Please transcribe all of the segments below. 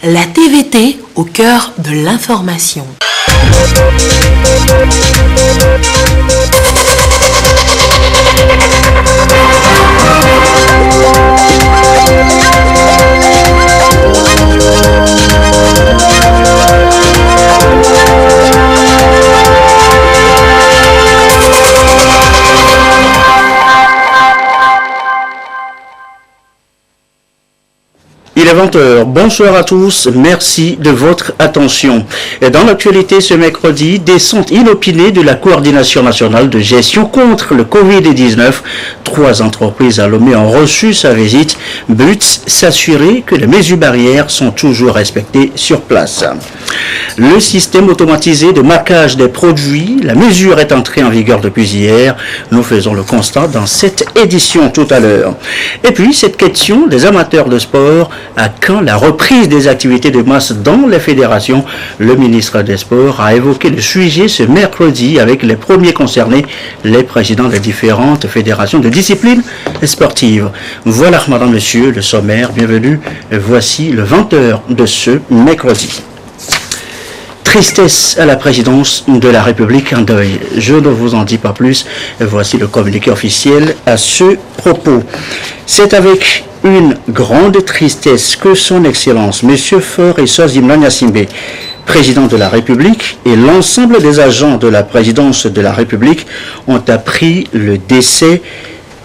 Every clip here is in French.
La TVT au cœur de l'information. Il est 20h. Bonsoir à tous. Merci de votre attention. Et dans l'actualité ce mercredi, descente inopinée de la coordination nationale de gestion contre le Covid-19. 3 entreprises à Lomé ont reçu sa visite. But, s'assurer que les mesures barrières sont toujours respectées sur place. Le système automatisé de marquage des produits, la mesure est entrée en vigueur depuis hier. Nous faisons le constat dans cette édition tout à l'heure. Et puis, cette question des amateurs de sport, à quand la reprise des activités de masse dans les fédérations? Le ministre des Sports a évoqué le sujet ce mercredi avec les premiers concernés, les présidents des différentes fédérations de disciplines sportives. Voilà, madame, monsieur, le sommaire. Bienvenue. Voici le 20h de ce mercredi. Tristesse à la présidence de la République en deuil. Je ne vous en dis pas plus. Voici le communiqué officiel à ce propos. C'est avec une grande tristesse que son Excellence, M. Faure et Sozimla Gnassingbé, président de la République, et l'ensemble des agents de la présidence de la République ont appris le décès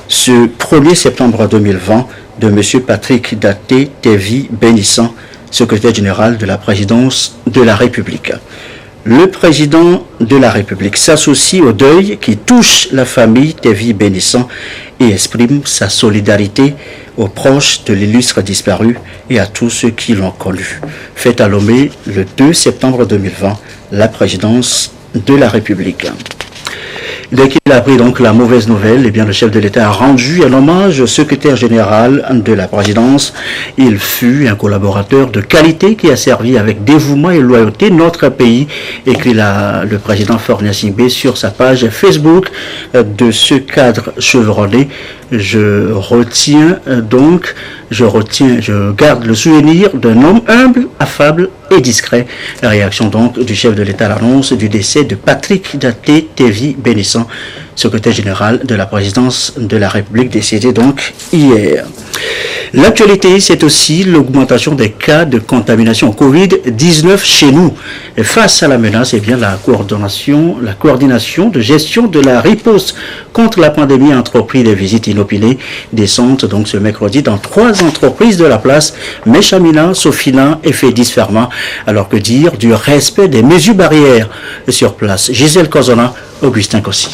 ce 1er septembre 2020 de M. Patrick Daté Tevi Bénissant, secrétaire général de la présidence de la République. Le président de la République s'associe au deuil qui touche la famille Tevi Bénissant et exprime sa solidarité aux proches de l'illustre disparu et à tous ceux qui l'ont connu. Fait à Lomé le 2 septembre 2020, la présidence de la République. Dès qu'il a appris donc la mauvaise nouvelle, eh bien, le chef de l'État a rendu un hommage au secrétaire général de la présidence. Il fut un collaborateur de qualité qui a servi avec dévouement et loyauté notre pays, écrit le président Faure Gnassingbé sur sa page Facebook. De ce cadre chevronné, je garde le souvenir d'un homme humble, affable et discret. La réaction donc du chef de l'État à l'annonce du décès de Patrick Daté Tevi Bénissant, secrétaire général de la présidence de la République, décédé donc hier. L'actualité, c'est aussi l'augmentation des cas de contamination au Covid-19 chez nous. Et face à la menace, eh bien, la coordination de gestion de la riposte contre la pandémie a entrepris des visites inopinées, descente donc ce mercredi dans 3 entreprises de la place, Méchamina, Sofina et Fédis Pharma. Alors que dire du respect des mesures barrières sur place? Gisèle Kozona, Augustin Kossi.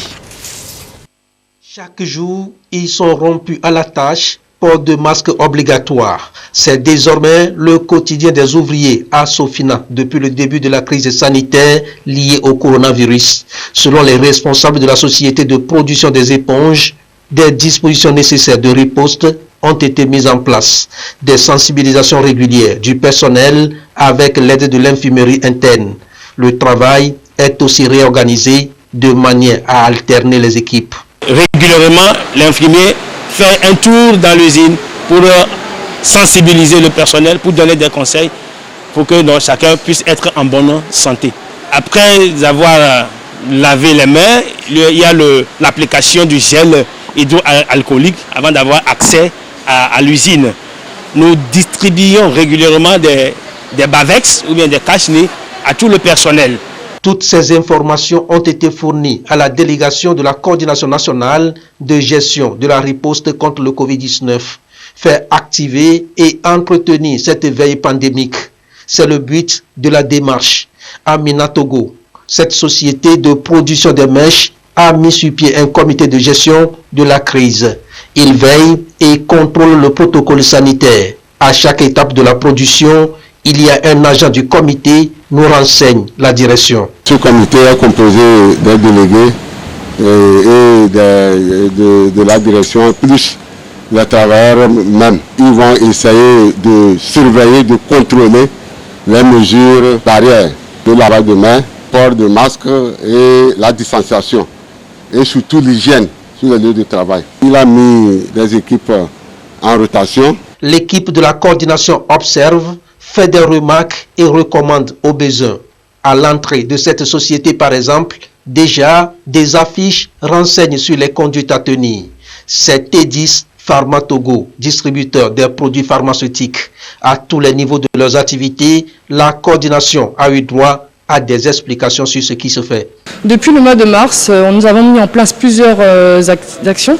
Chaque jour, ils sont rompus à la tâche. Port de masque obligatoire. C'est désormais le quotidien des ouvriers à Sofina depuis le début de la crise sanitaire liée au coronavirus. Selon les responsables de la société de production des éponges, des dispositions nécessaires de riposte ont été mises en place. Des sensibilisations régulières du personnel avec l'aide de l'infirmerie interne. Le travail est aussi réorganisé de manière à alterner les équipes. Régulièrement, l'infirmier fait un tour dans l'usine pour sensibiliser le personnel, pour donner des conseils, pour que chacun puisse être en bonne santé. Après avoir lavé les mains, il y a l'application du gel hydroalcoolique avant d'avoir accès à l'usine. Nous distribuons régulièrement des bavex ou bien des cache-nez à tout le personnel. Toutes ces informations ont été fournies à la délégation de la coordination nationale de gestion de la riposte contre le Covid-19. Faire activer et entretenir cette veille pandémique, c'est le but de la démarche. À Minatogo, cette société de production de mèches a mis sur pied un comité de gestion de la crise. Il veille et contrôle le protocole sanitaire. À chaque étape de la production, il y a un agent du comité, nous renseigne la direction. Ce comité est composé des délégués et de la direction, plus les travailleurs même. Ils vont essayer de surveiller, de contrôler les mesures barrières, le lavage de mains, port de masque et la distanciation. Et surtout l'hygiène sur les lieux de travail. Il a mis des équipes en rotation. L'équipe de la coordination observe, fait des remarques et recommande au besoin. À l'entrée de cette société, par exemple, déjà des affiches renseignent sur les conduites à tenir. C'est Tedis Pharmatogo, distributeur des produits pharmaceutiques. À tous les niveaux de leurs activités, la coordination a eu droit à des explications sur ce qui se fait. Depuis le mois de mars, nous avons mis en place plusieurs actions,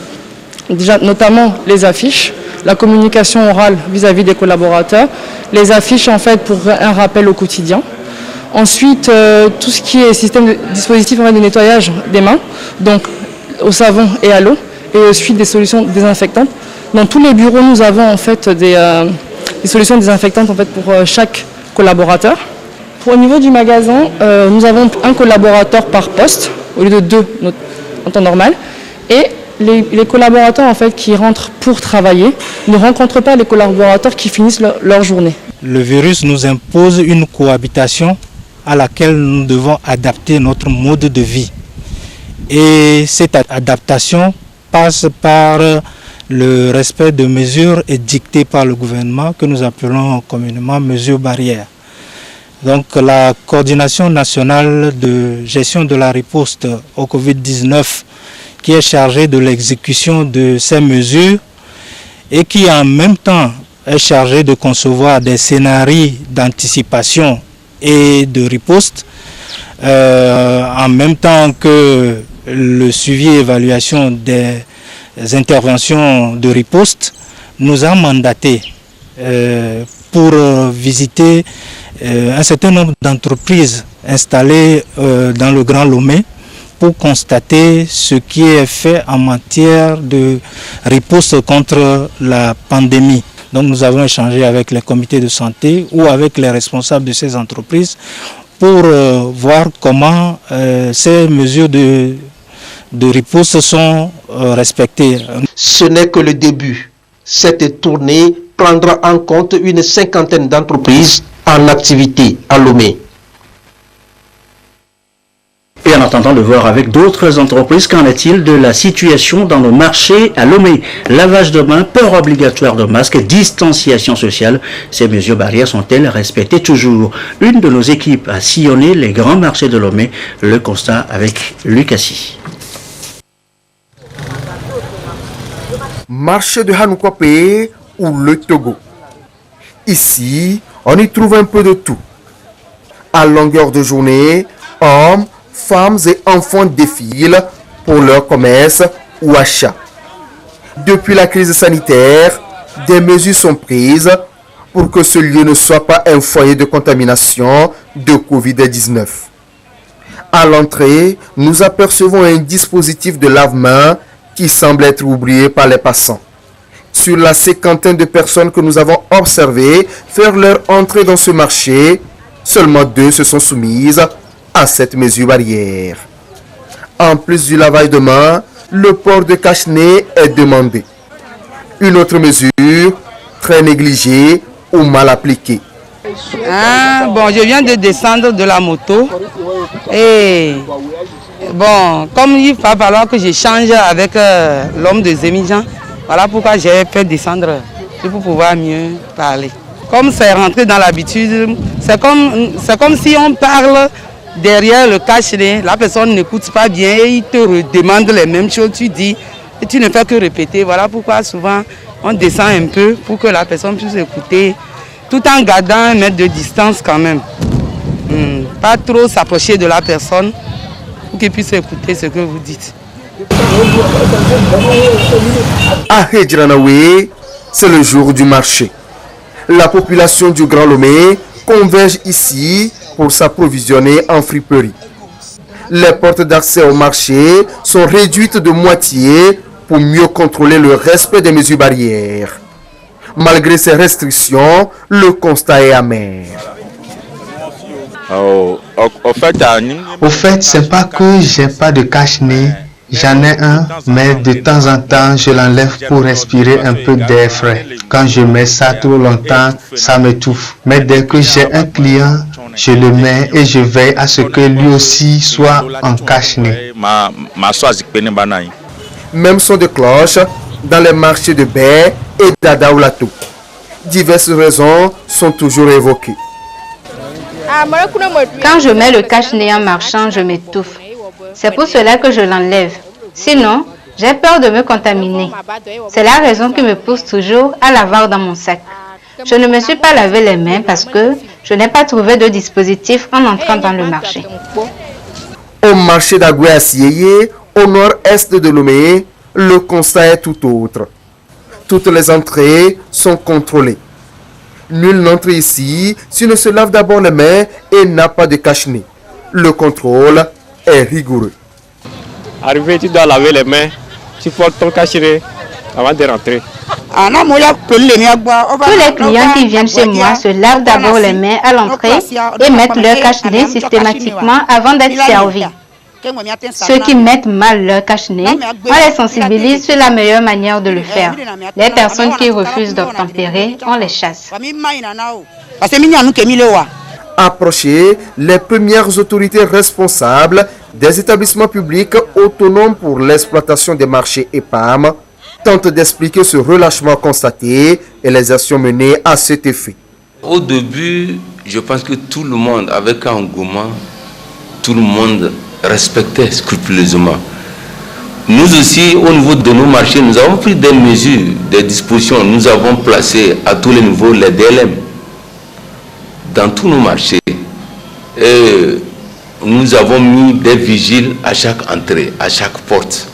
déjà notamment les affiches, la communication orale vis-à-vis des collaborateurs, les affiches en fait pour un rappel au quotidien. Ensuite, tout ce qui est dispositif de nettoyage des mains, donc au savon et à l'eau, et ensuite des solutions désinfectantes. Dans tous les bureaux, nous avons en fait des solutions désinfectantes en fait pour chaque collaborateur. Au niveau du magasin, nous avons un collaborateur par poste au lieu de 2 en temps normal. Et les collaborateurs en fait qui rentrent pour travailler ne rencontrent pas les collaborateurs qui finissent leur journée. Le virus nous impose une cohabitation à laquelle nous devons adapter notre mode de vie. Et cette adaptation passe par le respect de mesures édictées par le gouvernement que nous appelons communément mesures barrières. Donc la coordination nationale de gestion de la riposte au Covid-19 qui est chargée de l'exécution de ces mesures et qui en même temps est chargée de concevoir des scénarios d'anticipation et de riposte en même temps que le suivi et évaluation des interventions de riposte, nous a mandaté pour visiter un certain nombre d'entreprises installées dans le Grand Lomé pour constater ce qui est fait en matière de riposte contre la pandémie. Donc nous avons échangé avec les comités de santé ou avec les responsables de ces entreprises pour voir comment ces mesures de riposte sont respectées. Ce n'est que le début. Cette tournée prendra en compte une 50aine d'entreprises en activité à Lomé. Et en attendant de voir avec d'autres entreprises, qu'en est-il de la situation dans le marché à Lomé? Lavage de mains, port obligatoire de masque, distanciation sociale, ces mesures barrières sont-elles respectées toujours? Une de nos équipes a sillonné les grands marchés de Lomé, le constat avec Lucassi. Marché de Hanoukwapé ou le Togo. Ici, on y trouve un peu de tout. À longueur de journée, hommes, femmes et enfants défilent pour leur commerce ou achat. Depuis la crise sanitaire, des mesures sont prises pour que ce lieu ne soit pas un foyer de contamination de Covid-19. À l'entrée, nous apercevons un dispositif de lave-mains qui semble être oublié par les passants. Sur la 50aine de personnes que nous avons observées faire leur entrée dans ce marché, seulement 2 se sont soumises à cette mesure barrière. En plus du lavage de mains, le port de cache-nez est demandé. Une autre mesure, très négligée ou mal appliquée. Je viens de descendre de la moto et comme il va falloir que j'échange avec l'homme de Zémijan, voilà pourquoi j'ai fait descendre pour pouvoir mieux parler. Comme c'est rentré dans l'habitude, c'est comme si on parle derrière le cache-nez, la personne n'écoute pas bien et il te redemande les mêmes choses, tu dis et tu ne fais que répéter. Voilà pourquoi souvent on descend un peu pour que la personne puisse écouter tout en gardant 1 mètre de distance quand même. Pas trop s'approcher de la personne pour qu'il puisse écouter ce que vous dites. À Hedjranaoué, c'est le jour du marché. La population du Grand Lomé converge ici pour s'approvisionner en friperie. Les portes d'accès au marché sont réduites de moitié pour mieux contrôler le respect des mesures barrières. Malgré ces restrictions, le constat est amer. Au fait, c'est pas que j'ai pas de cache-nez. J'en ai un, mais de temps en temps, je l'enlève pour respirer un peu d'air frais. Quand je mets ça trop longtemps, ça m'étouffe. Mais dès que j'ai un client, je le mets et je veille à ce que lui aussi soit en cache-nez. Même son de cloche dans les marchés de Baie et d'Adaoulatou. Diverses raisons sont toujours évoquées. Quand je mets le cache-nez en marchant, je m'étouffe. C'est pour cela que je l'enlève. Sinon, j'ai peur de me contaminer. C'est la raison qui me pousse toujours à l'avoir dans mon sac. Je ne me suis pas lavé les mains parce que je n'ai pas trouvé de dispositif en entrant dans le marché. Au marché d'Agoué-Assieye, au nord-est de Lomé, le constat est tout autre. Toutes les entrées sont contrôlées. Nul n'entre ici s'il ne se lave d'abord les mains et n'a pas de cache-nez. Le contrôle est rigoureux. Arrivé, tu dois laver les mains, tu portes ton cache-nez avant de rentrer. Tous les clients qui viennent chez moi se lavent d'abord les mains à l'entrée et mettent leur cache-nez systématiquement avant d'être servis. Ceux qui mettent mal leur cache-nez, on les sensibilise sur la meilleure manière de le faire. Les personnes qui refusent d'obtempérer, on les chasse. Approcher les premières autorités responsables des établissements publics autonomes pour l'exploitation des marchés EPAM tente d'expliquer ce relâchement constaté et les actions menées à cet effet. Au début, je pense que tout le monde, avec un engouement, tout le monde respectait scrupuleusement. Nous aussi, au niveau de nos marchés, nous avons pris des mesures, des dispositions. Nous avons placé à tous les niveaux les DLM dans tous nos marchés. Et nous avons mis des vigiles à chaque entrée, à chaque porte,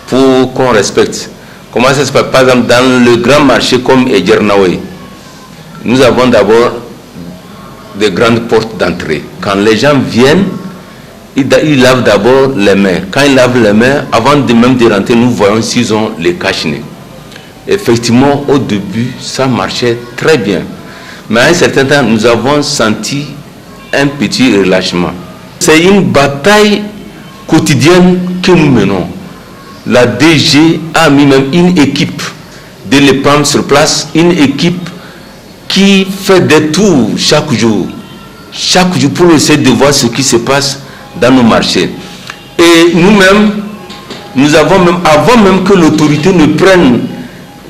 pour qu'on respecte. Comment ça se passe? Par exemple, dans le grand marché comme Edjernaoui, nous avons d'abord des grandes portes d'entrée. Quand les gens viennent, ils lavent d'abord les mains. Quand ils lavent les mains, avant de même de rentrer, nous voyons s'ils ont les cache-nez. Effectivement, au début, ça marchait très bien. Mais à un certain temps, nous avons senti un petit relâchement. C'est une bataille quotidienne que nous menons. La DG a mis même une équipe de l'EPAM sur place, une équipe qui fait des tours chaque jour pour essayer de voir ce qui se passe dans nos marchés. Et nous-mêmes, nous avons même, avant même que l'autorité ne prenne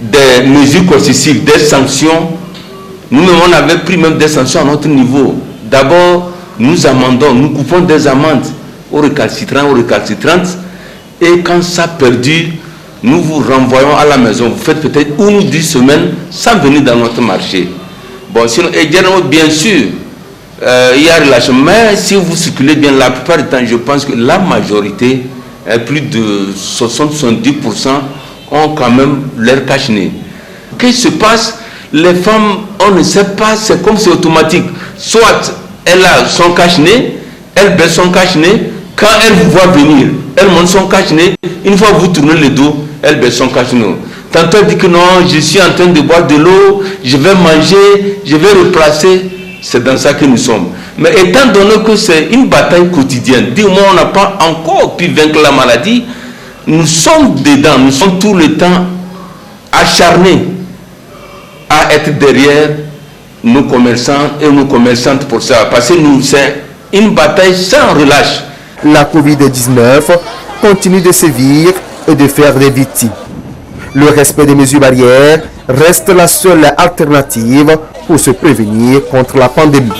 des mesures coercitives, des sanctions, nous-mêmes on avait pris même des sanctions à notre niveau. D'abord, nous amendons, nous coupons des amendes aux récalcitrantes, et quand ça perdure, nous vous renvoyons à la maison. Vous faites peut-être 1 ou 10 semaines sans venir dans notre marché. Bon, sinon, bien sûr, il y a relâchement, mais si vous circulez bien, la plupart du temps, je pense que la majorité, plus de 60-70%, ont quand même leur cache-nez. Qu'est-ce qui se passe? Les femmes, on ne sait pas, c'est comme c'est automatique. Soit elle a son cache-nez, elle baisse son cache-nez, quand elle vous voit venir, elle monte son cache-nez, une fois vous tournez le dos, elle baisse son cache-nez. Tantôt elle dit que non, je suis en train de boire de l'eau, je vais manger, je vais replacer. C'est dans ça que nous sommes. Mais étant donné que c'est une bataille quotidienne, du moins on n'a pas encore pu vaincre la maladie, nous sommes dedans, nous sommes tout le temps acharnés à être derrière nos commerçants et nos commerçantes pour ça. Parce que nous, c'est une bataille sans relâche. La Covid-19 continue de sévir et de faire des victimes. Le respect des mesures barrières reste la seule alternative pour se prévenir contre la pandémie.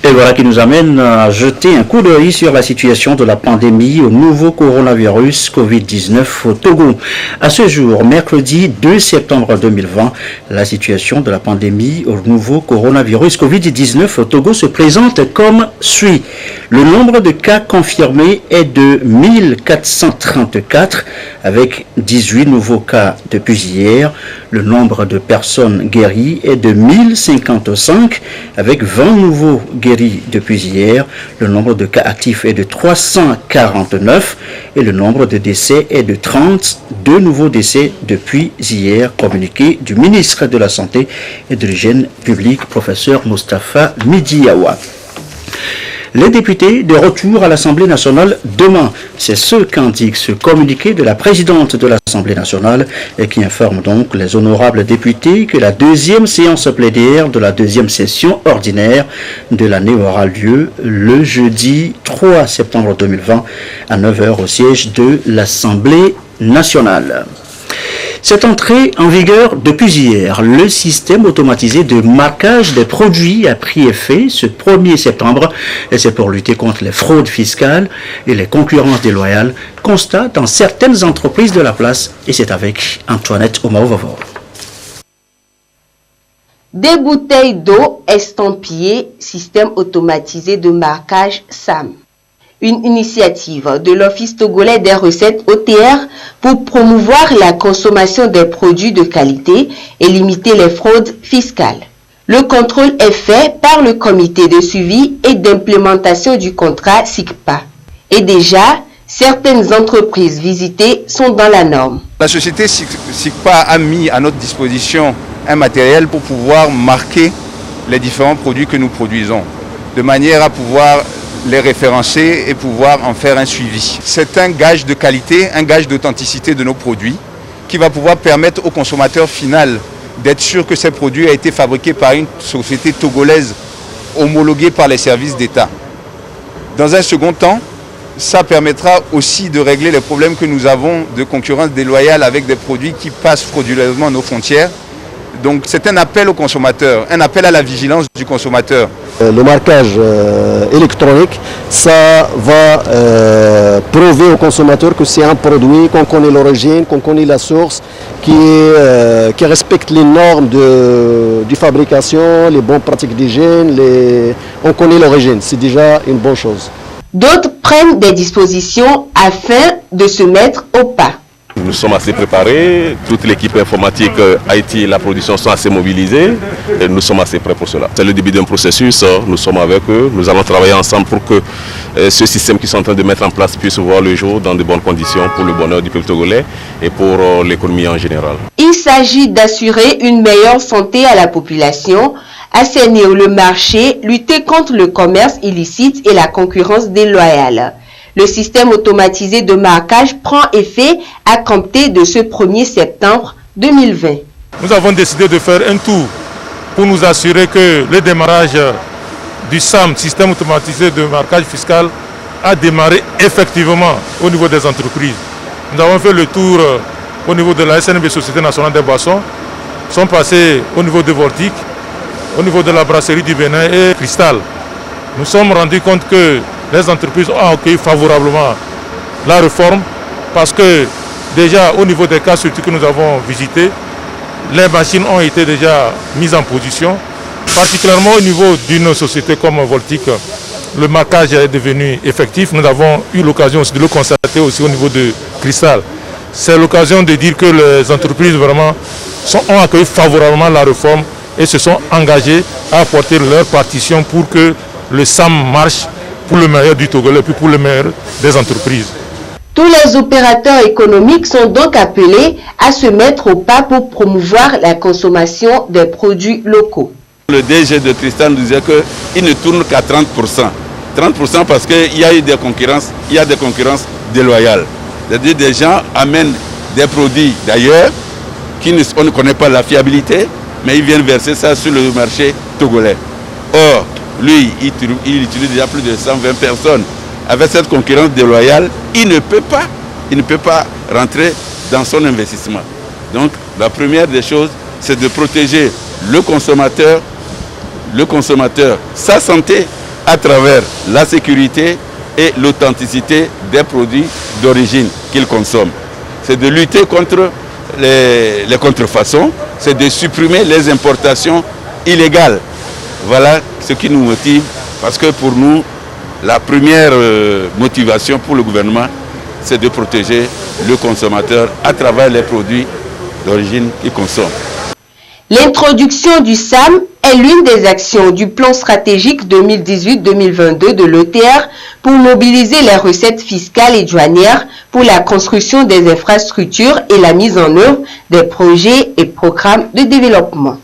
Et voilà qui nous amène à jeter un coup d'œil sur la situation de la pandémie au nouveau coronavirus Covid-19 au Togo. À ce jour, mercredi 2 septembre 2020, la situation de la pandémie au nouveau coronavirus Covid-19 au Togo se présente comme suit. Le nombre de cas confirmés est de 1434 avec 18 nouveaux cas depuis hier. Le nombre de personnes guéries est de 1055 avec 20 nouveaux guéris depuis hier. Le nombre de cas actifs est de 349 et le nombre de décès est de 32 nouveaux décès depuis hier, communiqué du ministre de la Santé et de l'Hygiène publique, professeur Moustapha Midiawa. Les députés de retour à l'Assemblée nationale demain. C'est ce qu'indique ce communiqué de la présidente de l'Assemblée nationale et qui informe donc les honorables députés que la deuxième séance plénière de la deuxième session ordinaire de l'année aura lieu le jeudi 3 septembre 2020 à 9h au siège de l'Assemblée nationale. Cette entrée en vigueur depuis hier, le système automatisé de marquage des produits a pris effet ce 1er septembre et c'est pour lutter contre les fraudes fiscales et les concurrences déloyales constatent dans certaines entreprises de la place et c'est avec Antoinette Omaovavo. Des bouteilles d'eau estampillées, système automatisé de marquage SAM. Une initiative de l'Office togolais des recettes OTR pour promouvoir la consommation des produits de qualité et limiter les fraudes fiscales. Le contrôle est fait par le comité de suivi et d'implémentation du contrat SICPA. Et déjà, certaines entreprises visitées sont dans la norme. La société SICPA a mis à notre disposition un matériel pour pouvoir marquer les différents produits que nous produisons, de manière à pouvoir les référencer et pouvoir en faire un suivi. C'est un gage de qualité, un gage d'authenticité de nos produits qui va pouvoir permettre au consommateur final d'être sûr que ces produits ont été fabriqués par une société togolaise homologuée par les services d'État. Dans un second temps, ça permettra aussi de régler les problèmes que nous avons de concurrence déloyale avec des produits qui passent frauduleusement nos frontières. Donc c'est un appel au consommateur, un appel à la vigilance du consommateur. Le marquage électronique, ça va prouver au consommateur que c'est un produit, qu'on connaît l'origine, qu'on connaît la source, qui respecte les normes de fabrication, les bonnes pratiques d'hygiène, on connaît l'origine, c'est déjà une bonne chose. D'autres prennent des dispositions afin de se mettre au pas. Nous sommes assez préparés, toute l'équipe informatique IT et la production sont assez mobilisées et nous sommes assez prêts pour cela. C'est le début d'un processus, nous sommes avec eux, nous allons travailler ensemble pour que ce système qu'ils sont en train de mettre en place puisse voir le jour dans de bonnes conditions pour le bonheur du peuple togolais et pour l'économie en général. Il s'agit d'assurer une meilleure santé à la population, assainir le marché, lutter contre le commerce illicite et la concurrence déloyale. Le système automatisé de marquage prend effet à compter de ce 1er septembre 2020. Nous avons décidé de faire un tour pour nous assurer que le démarrage du SAM, système automatisé de marquage fiscal, a démarré effectivement au niveau des entreprises. Nous avons fait le tour au niveau de la SNB, Société Nationale des Boissons, sont passés au niveau de Vortic, au niveau de la brasserie du Bénin et Cristal. Nous sommes rendus compte que les entreprises ont accueilli favorablement la réforme parce que déjà au niveau des cas surtout que nous avons visités, les machines ont été déjà mises en position, particulièrement au niveau d'une société comme Voltic. Le marquage est devenu effectif. Nous avons eu l'occasion de le constater aussi au niveau de Cristal. C'est l'occasion de dire que les entreprises vraiment ont accueilli favorablement la réforme et se sont engagées à apporter leur partition pour que le SAM marche pour le meilleur du Togolais et puis pour le meilleur des entreprises. Tous les opérateurs économiques sont donc appelés à se mettre au pas pour promouvoir la consommation des produits locaux. Le DG de Tristan nous disait qu'il ne tourne qu'à 30%. 30% parce qu'il y a eu des concurrences, déloyales. C'est-à-dire des gens amènent des produits d'ailleurs, on ne connaît pas la fiabilité, mais ils viennent verser ça sur le marché togolais. Or, lui, il utilise déjà plus de 120 personnes. Avec cette concurrence déloyale, il ne peut pas rentrer dans son investissement. Donc, la première des choses, c'est de protéger le consommateur, sa santé, à travers la sécurité et l'authenticité des produits d'origine qu'il consomme. C'est de lutter contre les contrefaçons, c'est de supprimer les importations illégales. Voilà ce qui nous motive, parce que pour nous, la première motivation pour le gouvernement, c'est de protéger le consommateur à travers les produits d'origine qu'il consomme. L'introduction du SAM est l'une des actions du plan stratégique 2018-2022 de l'OTR pour mobiliser les recettes fiscales et douanières pour la construction des infrastructures et la mise en œuvre des projets et programmes de développement.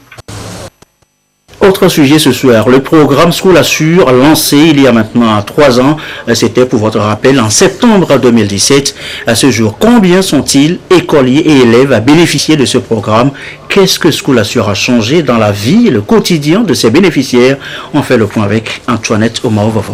Autre sujet ce soir, le programme School Assure, lancé il y a maintenant 3 ans, c'était pour votre rappel en septembre 2017. À ce jour, combien sont-ils, écoliers et élèves, à bénéficier de ce programme? Qu'est-ce que School Assure a changé dans la vie et le quotidien de ses bénéficiaires? On fait le point avec Antoinette Omaovavo.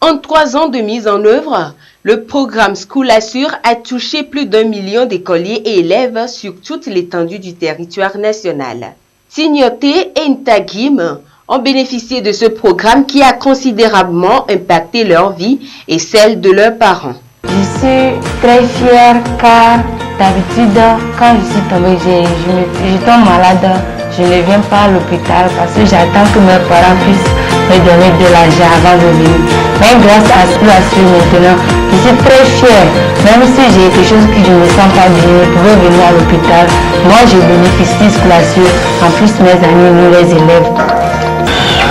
En 3 ans de mise en œuvre, Le programme School Assure a touché plus d'1 million d'écoliers et élèves sur toute l'étendue du territoire national. Tignoté et Ntagim ont bénéficié de ce programme qui a considérablement impacté leur vie et celle de leurs parents. Je suis très fière car d'habitude, quand je suis tombée, je tombe malade, je ne viens pas à l'hôpital parce que j'attends que mes parents puissent me donner de l'argent avant de venir. Mais grâce à School Assure maintenant, je suis très fière. Même si j'ai quelque chose que je ne me sens pas bien, je pouvais venir à l'hôpital. Moi, je bénéficie de School Assure. En plus, mes amis, nous les élèves.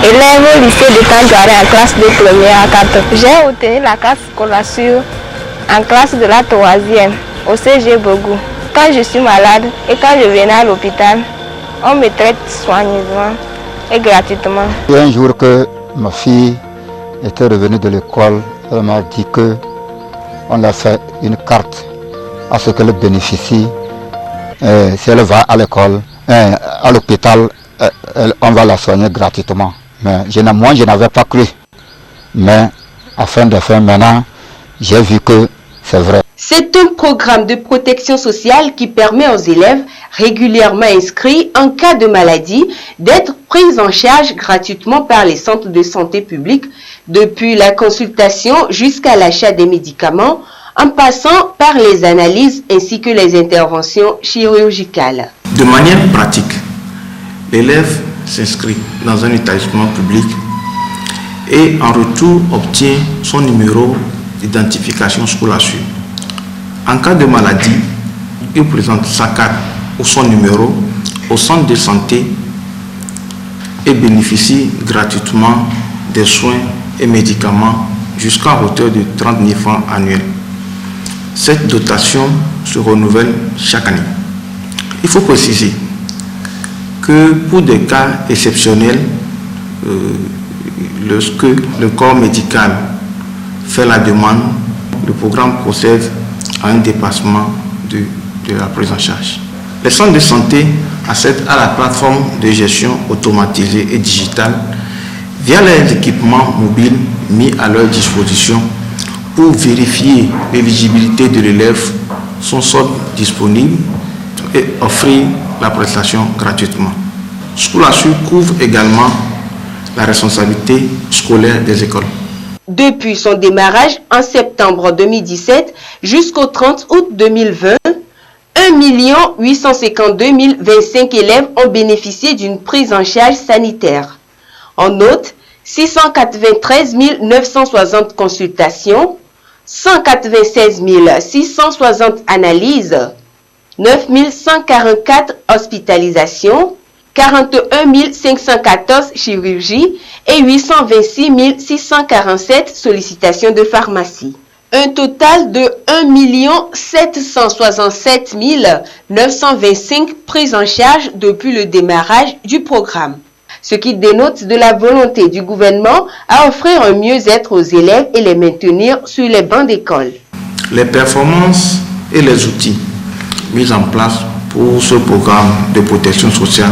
Élève au lycée de Kanjouaré en classe de première à 4. J'ai obtenu la carte School Assure en classe de la 3e au CG Bogou. Quand je suis malade et quand je venais à l'hôpital, on me traite soigneusement et gratuitement. Et un jour que ma fille était revenue de l'école, elle m'a dit que on a fait une carte à ce qu'elle bénéficie. Si elle va à l'école, à l'hôpital, on va la soigner gratuitement. Mais moi, je n'avais pas cru. Mais à fin de fin, maintenant, j'ai vu que c'est vrai. C'est un programme de protection sociale qui permet aux élèves régulièrement inscrits en cas de maladie d'être pris en charge gratuitement par les centres de santé publics, depuis la consultation jusqu'à l'achat des médicaments, en passant par les analyses ainsi que les interventions chirurgicales. De manière pratique, l'élève s'inscrit dans un établissement public et en retour obtient son numéro d'identification School Assure. En cas de maladie, il présente sa carte ou son numéro au centre de santé et bénéficie gratuitement des soins et médicaments jusqu'à hauteur de 30 000 francs annuels. Cette dotation se renouvelle chaque année. Il faut préciser que pour des cas exceptionnels, lorsque le corps médical fait la demande, le programme procède à un dépassement de la prise en charge. Les centres de santé accèdent à la plateforme de gestion automatisée et digitale via les équipements mobiles mis à leur disposition pour vérifier l'éligibilité de l'élève, son solde disponible et offrir la prestation gratuitement. School Assure couvre également la responsabilité scolaire des écoles. Depuis son démarrage en septembre 2017 jusqu'au 30 août 2020, 1 852 025 élèves ont bénéficié d'une prise en charge sanitaire. En note, 693 960 consultations, 196 660 analyses, 9 144 hospitalisations, 41 514 chirurgies et 826 647 sollicitations de pharmacie. Un total de 1 767 925 prises en charge depuis le démarrage du programme, ce qui dénote de la volonté du gouvernement à offrir un mieux-être aux élèves et les maintenir sur les bancs d'école. Les performances et les outils mis en place pour ce programme de protection sociale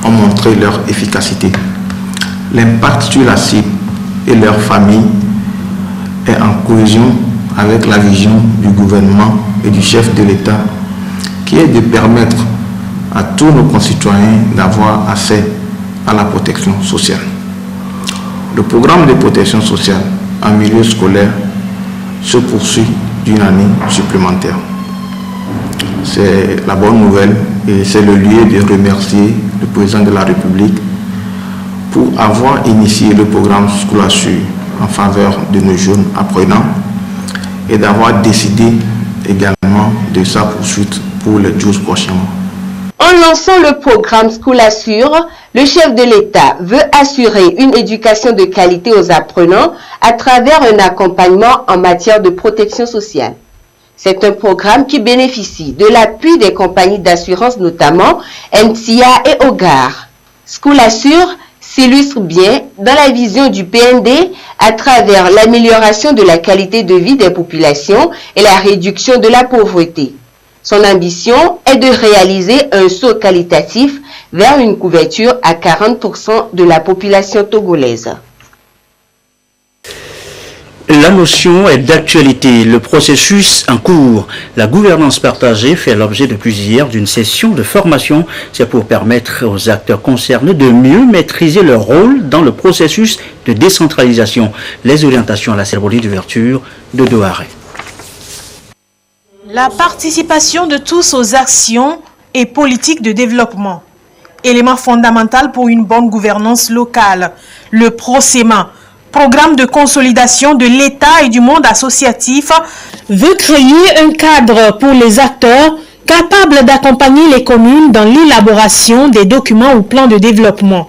ont montré leur efficacité. L'impact sur la cible et leur famille est en cohésion avec la vision du gouvernement et du chef de l'État, qui est de permettre à tous nos concitoyens d'avoir accès à la protection sociale. Le programme de protection sociale en milieu scolaire se poursuit d'une année supplémentaire. C'est la bonne nouvelle et c'est le lieu de remercier le président de la République pour avoir initié le programme School Assure en faveur de nos jeunes apprenants et d'avoir décidé également de sa poursuite pour les 12 prochains mois. En lançant le programme School Assure, le chef de l'État veut assurer une éducation de qualité aux apprenants à travers un accompagnement en matière de protection sociale. C'est un programme qui bénéficie de l'appui des compagnies d'assurance, notamment MCA et OGAR. School Assure s'illustre bien dans la vision du PND à travers l'amélioration de la qualité de vie des populations et la réduction de la pauvreté. Son ambition est de réaliser un saut qualitatif vers une couverture à 40% de la population togolaise. La notion est d'actualité. Le processus en cours, la gouvernance partagée, fait l'objet depuis hier d'une session de formation. C'est pour permettre aux acteurs concernés de mieux maîtriser leur rôle dans le processus de décentralisation. Les orientations à la cérémonie d'ouverture de Douaré. La participation de tous aux actions et politiques de développement. Élément fondamental pour une bonne gouvernance locale. Le PROCEMA, Programme de consolidation de l'État et du monde associatif, veut créer un cadre pour les acteurs capables d'accompagner les communes dans l'élaboration des documents ou plans de développement.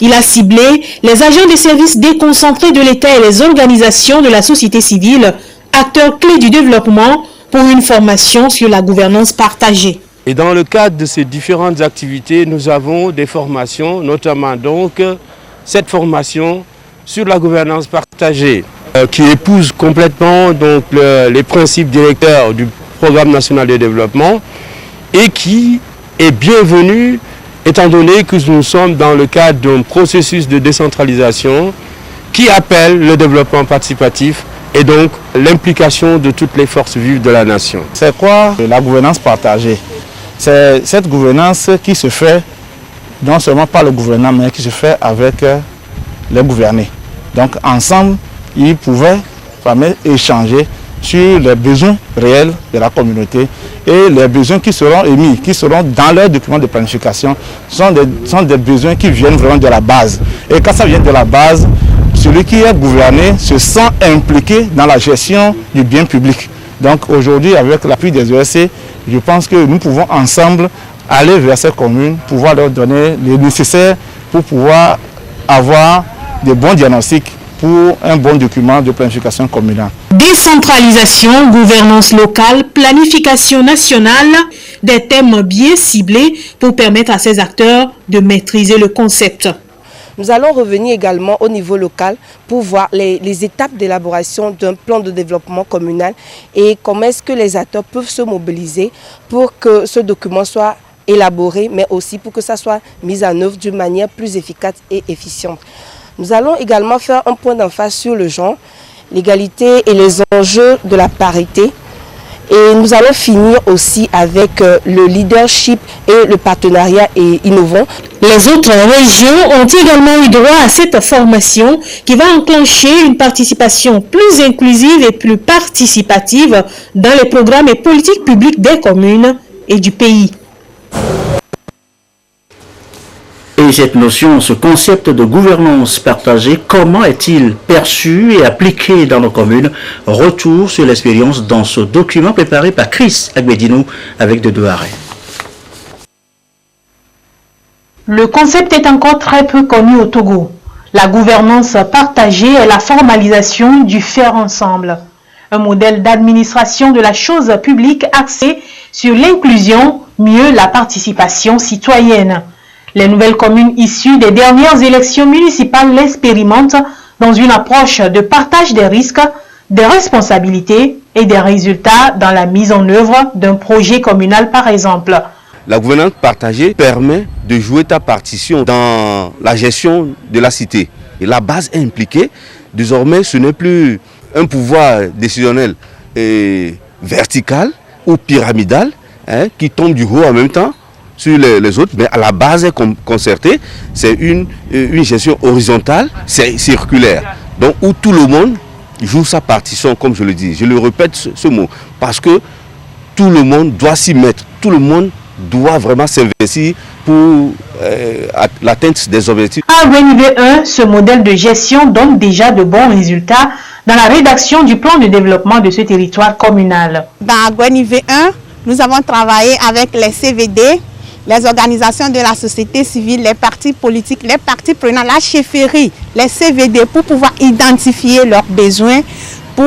Il a ciblé les agents des services déconcentrés de l'État et les organisations de la société civile, acteurs clés du développement, pour une formation sur la gouvernance partagée. Et dans le cadre de ces différentes activités, nous avons des formations, notamment donc cette formation sur la gouvernance partagée, qui épouse complètement donc, les principes directeurs du Programme national de développement et qui est bienvenue étant donné que nous sommes dans le cadre d'un processus de décentralisation qui appelle le développement participatif et donc l'implication de toutes les forces vives de la nation. C'est quoi la gouvernance partagée? C'est cette gouvernance qui se fait non seulement par le gouvernement, mais qui se fait avec les gouvernés. Donc ensemble, ils pouvaient échanger sur les besoins réels de la communauté et les besoins qui seront émis, qui seront dans leurs documents de planification, sont des besoins qui viennent vraiment de la base. Et quand ça vient de la base, celui qui est gouverné se sent impliqué dans la gestion du bien public. Donc aujourd'hui, avec l'appui des ESC, je pense que nous pouvons ensemble aller vers ces communes, pouvoir leur donner le nécessaire pour pouvoir avoir de bons diagnostics pour un bon document de planification communale. Décentralisation, gouvernance locale, planification nationale, des thèmes bien ciblés pour permettre à ces acteurs de maîtriser le concept. Nous allons revenir également au niveau local pour voir les étapes d'élaboration d'un plan de développement communal et comment est-ce que les acteurs peuvent se mobiliser pour que ce document soit élaboré, mais aussi pour que ça soit mis en œuvre d'une manière plus efficace et efficiente. Nous allons également faire un point d'emphase sur le genre, l'égalité et les enjeux de la parité. Et nous allons finir aussi avec le leadership et le partenariat innovant. Les autres régions ont également eu droit à cette formation qui va enclencher une participation plus inclusive et plus participative dans les programmes et politiques publiques des communes et du pays. Et cette notion, ce concept de gouvernance partagée, comment est-il perçu et appliqué dans nos communes? Retour sur l'expérience dans ce document préparé par Chris Agbedinou avec de Douaré. Le concept est encore très peu connu au Togo. La gouvernance partagée est la formalisation du faire ensemble. Un modèle d'administration de la chose publique axé sur l'inclusion, mieux la participation citoyenne. Les nouvelles communes issues des dernières élections municipales l'expérimentent dans une approche de partage des risques, des responsabilités et des résultats dans la mise en œuvre d'un projet communal par exemple. La gouvernance partagée permet de jouer ta partition dans la gestion de la cité. Et la base est impliquée. Désormais, ce n'est plus un pouvoir décisionnel et vertical ou pyramidal qui tombe du haut en même temps sur les autres, mais à la base est concertée. C'est une gestion horizontale, c'est circulaire. Donc où tout le monde joue sa partition, comme je le dis. Je le répète ce mot, parce que tout le monde doit s'y mettre. Tout le monde doit vraiment s'investir pour l'atteinte des objectifs. À Guenivé 1, ce modèle de gestion donne déjà de bons résultats dans la rédaction du plan de développement de ce territoire communal. Dans Guenivé 1, nous avons travaillé avec les CVD, les organisations de la société civile, les partis politiques, les partis prenants, la chefferie, les CVD, pour pouvoir identifier leurs besoins, pour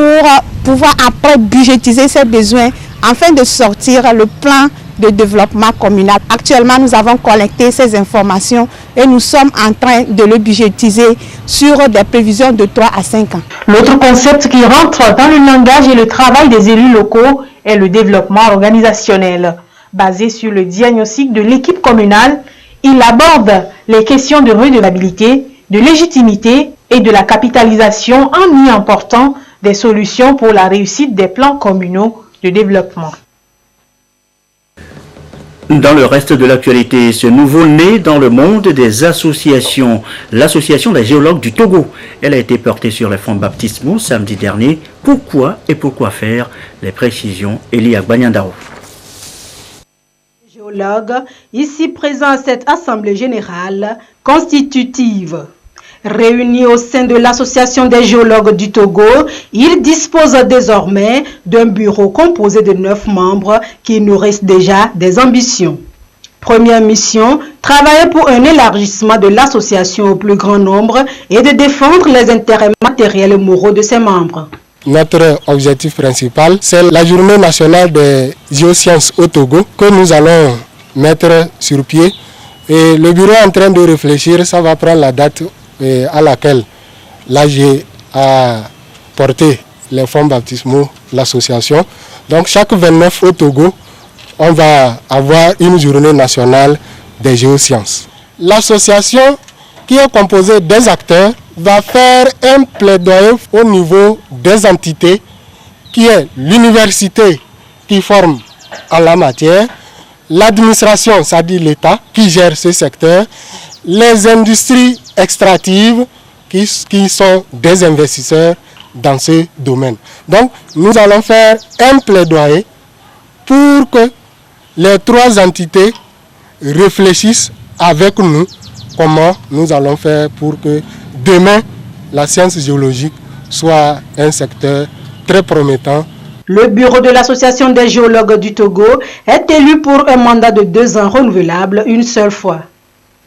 pouvoir après budgétiser ces besoins, afin de sortir le plan de développement communal. Actuellement, nous avons collecté ces informations et nous sommes en train de le budgétiser sur des prévisions de 3 à 5 ans. L'autre concept qui rentre dans le langage et le travail des élus locaux est le développement organisationnel. Basé sur le diagnostic de l'équipe communale, il aborde les questions de redevabilité, de légitimité et de la capitalisation en y important des solutions pour la réussite des plans communaux de développement. Dans le reste de l'actualité, ce nouveau-né dans le monde des associations, l'association des géologues du Togo. Elle a été portée sur les fonds baptismaux samedi dernier. Pourquoi et pourquoi faire? Les précisions, Elie Agbanyandao. Géologues, ici présents à cette assemblée générale constitutive. Réunis au sein de l'Association des géologues du Togo, ils disposent désormais d'un bureau composé de 9 membres qui nourrissent déjà des ambitions. Première mission, travailler pour un élargissement de l'association au plus grand nombre et de défendre les intérêts matériels et moraux de ses membres. Notre objectif principal, c'est la journée nationale des géosciences au Togo que nous allons mettre sur pied. Et le bureau est en train de réfléchir, ça va prendre la date à laquelle l'AG a porté les fonds baptismaux, l'association. Donc chaque 29 au Togo, on va avoir une journée nationale des géosciences. L'association, qui est composée des acteurs, va faire un plaidoyer au niveau des entités, qui est l'université qui forme en la matière, l'administration, c'est-à-dire l'État, qui gère ce secteur, les industries extractives qui sont des investisseurs dans ce domaine. Donc, nous allons faire un plaidoyer pour que les 3 entités réfléchissent avec nous comment nous allons faire pour que demain, la science géologique soit un secteur très promettant. Le bureau de l'Association des géologues du Togo est élu pour un mandat de 2 ans renouvelable une seule fois.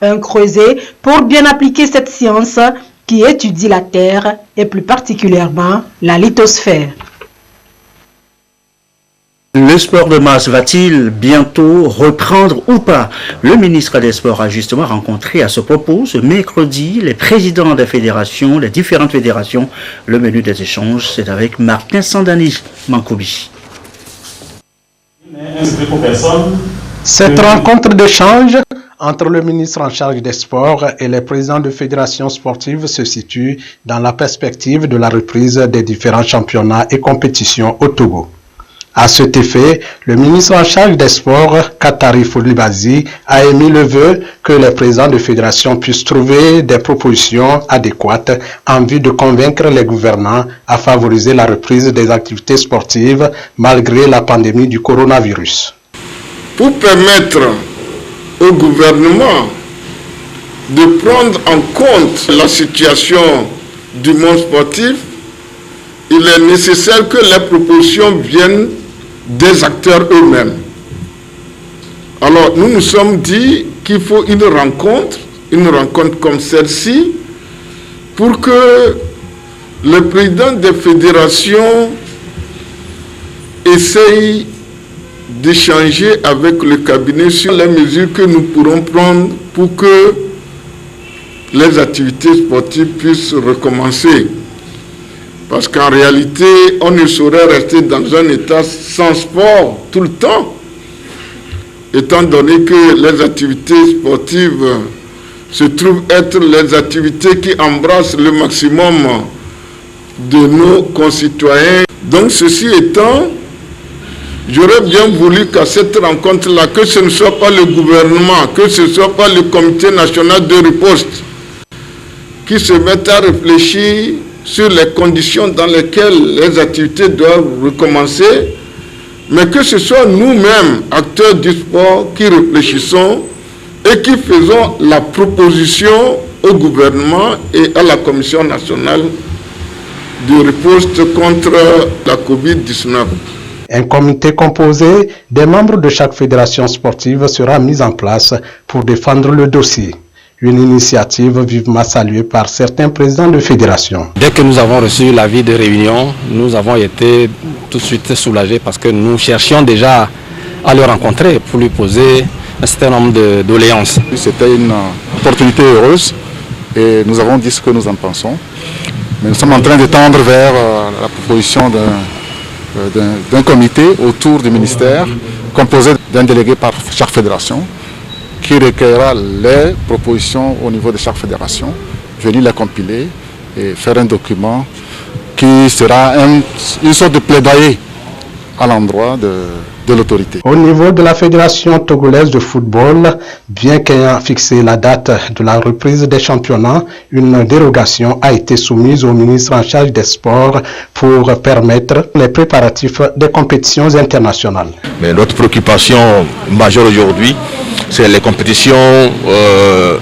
Un creuset pour bien appliquer cette science qui étudie la Terre et plus particulièrement la lithosphère. Le sport de masse va-t-il bientôt reprendre ou pas? Le ministre des Sports a justement rencontré à ce propos ce mercredi les présidents des fédérations, les différentes fédérations. Le menu des échanges, c'est avec Martin Sandani Mankoubi. Cette rencontre d'échange entre le ministre en charge des sports et les présidents de fédérations sportives se situe dans la perspective de la reprise des différents championnats et compétitions au Togo. À cet effet, le ministre en charge des sports, Katari Foulibazi, a émis le vœu que les présidents de fédérations puissent trouver des propositions adéquates en vue de convaincre les gouvernants à favoriser la reprise des activités sportives malgré la pandémie du coronavirus. Pour permettre au gouvernement de prendre en compte la situation du monde sportif, il est nécessaire que les propositions viennent des acteurs eux-mêmes. Alors nous nous sommes dit qu'il faut une rencontre comme celle-ci, pour que le président des fédérations essaye d'échanger avec le cabinet sur les mesures que nous pourrons prendre pour que les activités sportives puissent recommencer. Parce qu'en réalité, on ne saurait rester dans un état sans sport tout le temps, étant donné que les activités sportives se trouvent être les activités qui embrassent le maximum de nos concitoyens. Donc ceci étant, j'aurais bien voulu qu'à cette rencontre-là, que ce ne soit pas le gouvernement, que ce ne soit pas le comité national de riposte qui se mette à réfléchir sur les conditions dans lesquelles les activités doivent recommencer, mais que ce soit nous-mêmes, acteurs du sport, qui réfléchissons et qui faisons la proposition au gouvernement et à la Commission nationale de riposte contre la Covid-19. Un comité composé des membres de chaque fédération sportive sera mis en place pour défendre le dossier. Une initiative vivement saluée par certains présidents de fédération. Dès que nous avons reçu l'avis de réunion, nous avons été tout de suite soulagés parce que nous cherchions déjà à le rencontrer pour lui poser un certain nombre de doléances. C'était une opportunité heureuse et nous avons dit ce que nous en pensons. Mais nous sommes en train de tendre vers la proposition d'un comité autour du ministère composé d'un délégué par chaque fédération, qui recueillera les propositions au niveau de chaque fédération, venir les compiler et faire un document qui sera une sorte de plaidoyer à l'endroit de l'autorité. Au niveau de la Fédération togolaise de football, bien qu'ayant fixé la date de la reprise des championnats, une dérogation a été soumise au ministre en charge des sports pour permettre les préparatifs des compétitions internationales. Mais notre préoccupation majeure aujourd'hui, c'est les compétitions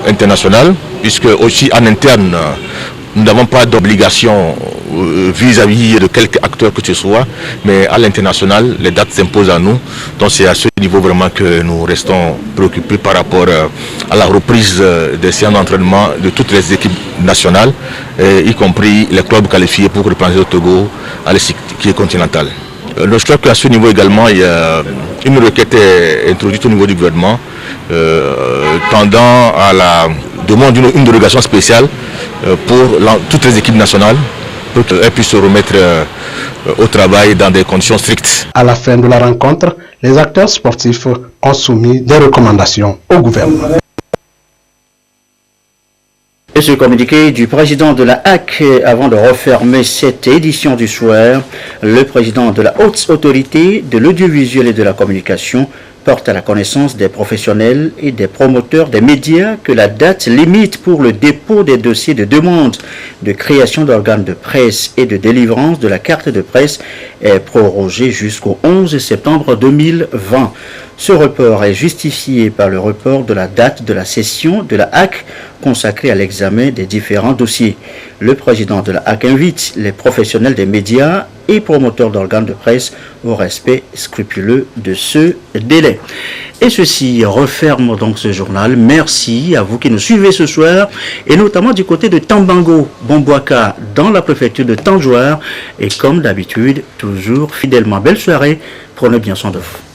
internationales, puisque aussi en interne, nous n'avons pas d'obligation vis-à-vis de quelque acteur que ce soit, mais à l'international, les dates s'imposent à nous. Donc c'est à ce niveau vraiment que nous restons préoccupés par rapport à la reprise des séances d'entraînement de toutes les équipes nationales, y compris les clubs qualifiés pour représenter le Togo à l'échiquier continental. Je crois qu'à ce niveau également, il y a une requête introduite au niveau du gouvernement tendant à la demande d'une dérogation spéciale pour toutes les équipes nationales pour qu'elles puissent se remettre au travail dans des conditions strictes. À la fin de la rencontre, les acteurs sportifs ont soumis des recommandations au gouvernement. Et ce communiqué du président de la HAC, avant de refermer cette édition du soir, le président de la Haute Autorité de l'Audiovisuel et de la Communication porte à la connaissance des professionnels et des promoteurs des médias que la date limite pour le dépôt des dossiers de demande de création d'organes de presse et de délivrance de la carte de presse est prorogée jusqu'au 11 septembre 2020. Ce report est justifié par le report de la date de la session de la HAC consacrée à l'examen des différents dossiers. Le président de la HAC invite les professionnels des médias et promoteurs d'organes de presse au respect scrupuleux de ce délai. Et ceci referme donc ce journal. Merci à vous qui nous suivez ce soir, et notamment du côté de Tambango, Bombouaka, dans la préfecture de Tanjoar, et comme d'habitude, toujours fidèlement. Belle soirée, prenez bien soin de vous.